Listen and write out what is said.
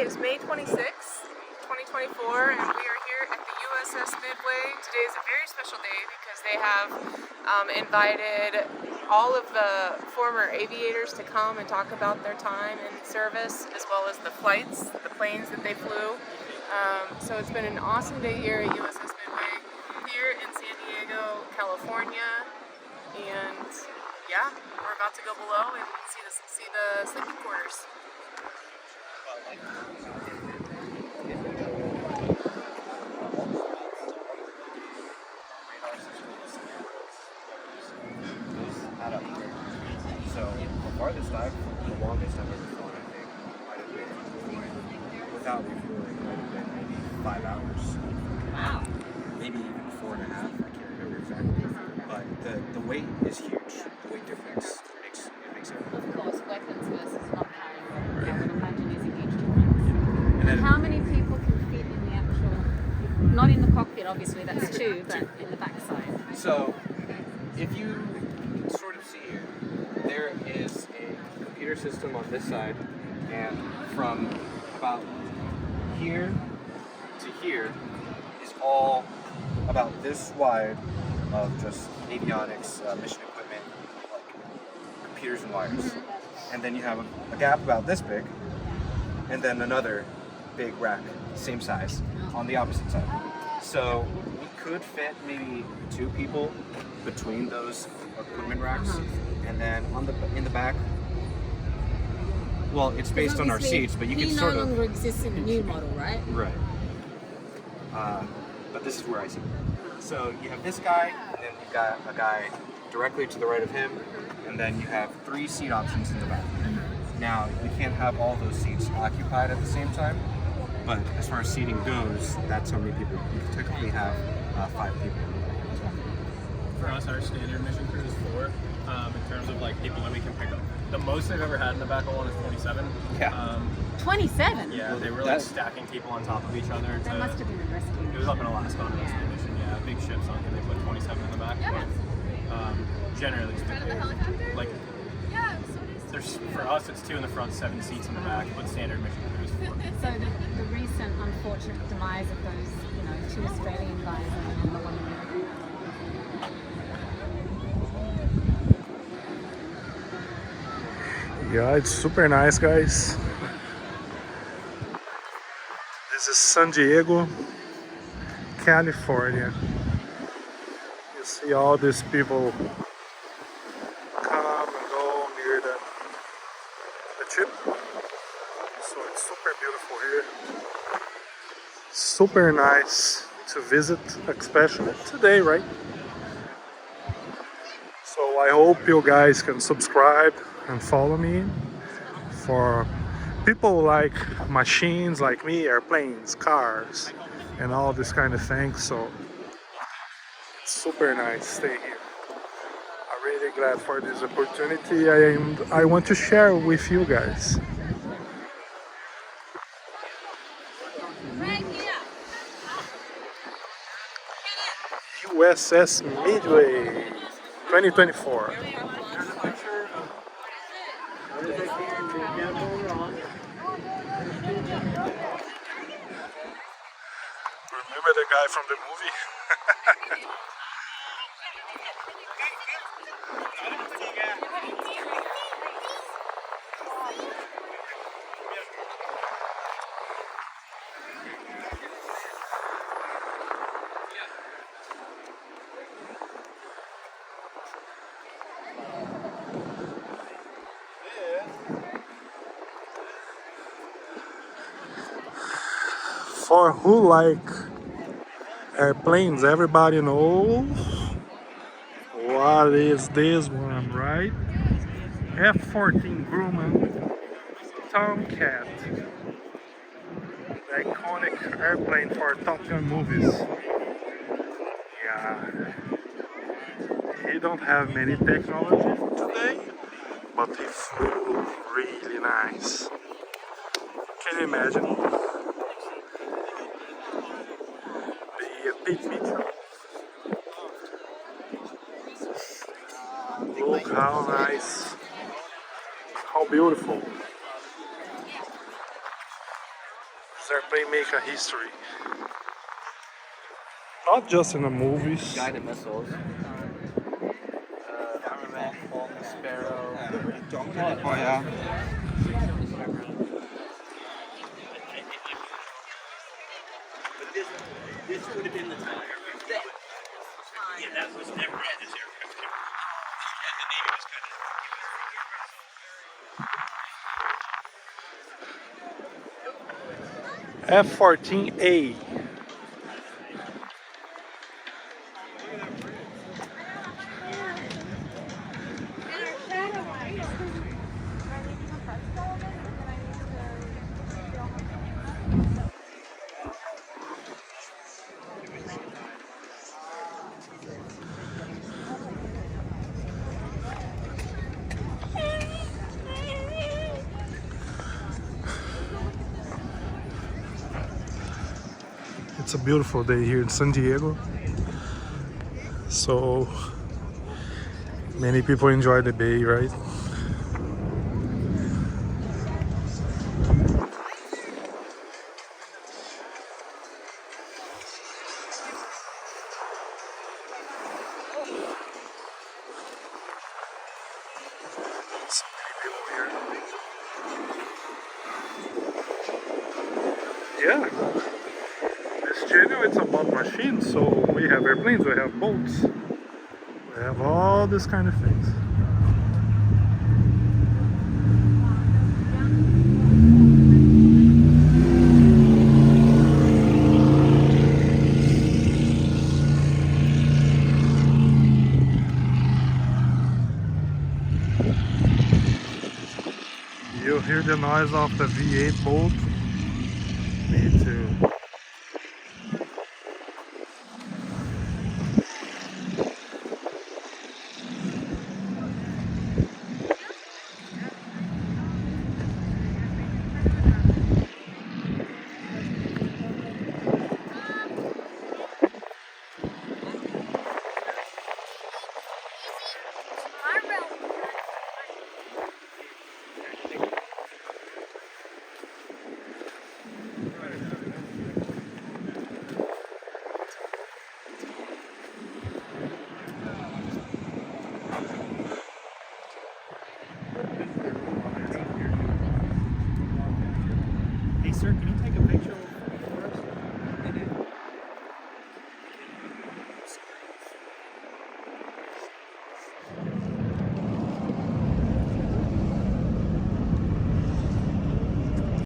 is May 26th, 2024, and we are here at the USS Midway. Today is a very special day because they have invited all of the former aviators to come and talk about their time in service, as well as the flights, the planes that they flew. So it's been an awesome day here at USS Midway, here in San Diego, California, and yeah, we're about to go below and see the sleeping quarters. So the farthest the longest I've ever flown, I think, might have been, without refueling, might have been maybe 5 hours. Wow. Maybe even 4.5, I can't remember exactly. But the weight is huge. The weight difference makes it. Of course, weapons versus not carrying, I would imagine, is a huge difference. And then, how many people can fit in the actual, not in the cockpit obviously, that's two, but in the backside? so, if you sort of see here, there is a computer system on this side, and from about here to here is all about this wide of just avionics, mission equipment, like computers and wires. And then you have a gap about this big, and then another big rack, same size, on the opposite side. So we could fit maybe 2 people between those equipment racks, and then in the back, well, it's based on our seats, but you can sort of. He no longer exists in the new model, right? Right. But this is where I sit. So you have this guy, and then you've got a guy directly to the right of him, and then you have 3 seat options in the back. Now, you can't have all those seats occupied at the same time, but as far as seating goes, that's how many people. You can typically have 5 people. For us, our standard mission crew is 4. In terms of like people that we can pick up, the most they've ever had in the back of one is 27. Yeah. 27? Yeah, they were like stacking people on top of each other. That must have been a rescue. It was up in Alaska on a rescue mission. Yeah, big ship sunk and they put 27 in the back. Generally speaking, like there's for us it's 2 in the front, 7 seats in the back, but standard mission crew is 4. So the recent unfortunate demise of those, 2 Australian guys and the one American. Yeah, it's super nice, guys. This is San Diego, California. You see all these people come and go near the ship. So it's super beautiful here. Super nice to visit, especially today, right? So I hope you guys can subscribe and follow me for people like machines like me, airplanes, cars, and all this kind of things. So it's super nice stay here. I'm really glad for this opportunity. I want to share with you guys. USS Midway 2024. Remember the guy from the movie? For who like airplanes, everybody knows what is this one, right? F-14 Grumman Tomcat, the iconic airplane for Top Gun movies. Yeah, he don't have many technology today, but he flew really nice. Can you imagine? Big picture. Look how nice, how beautiful. airplane make a history. Not just in the movies. Guided missiles. Armament, Falcon Sparrow. Oh yeah. This would have been the time. Yeah, that was never had this aircraft. And the Navy was kind F-14A. It's a beautiful day here in San Diego. So many people enjoy the bay, right? So many people here. Yeah. This channel it's about machines, so we have airplanes, we have boats, we have all this kind of things. You hear the noise of the V8 boat? Me too.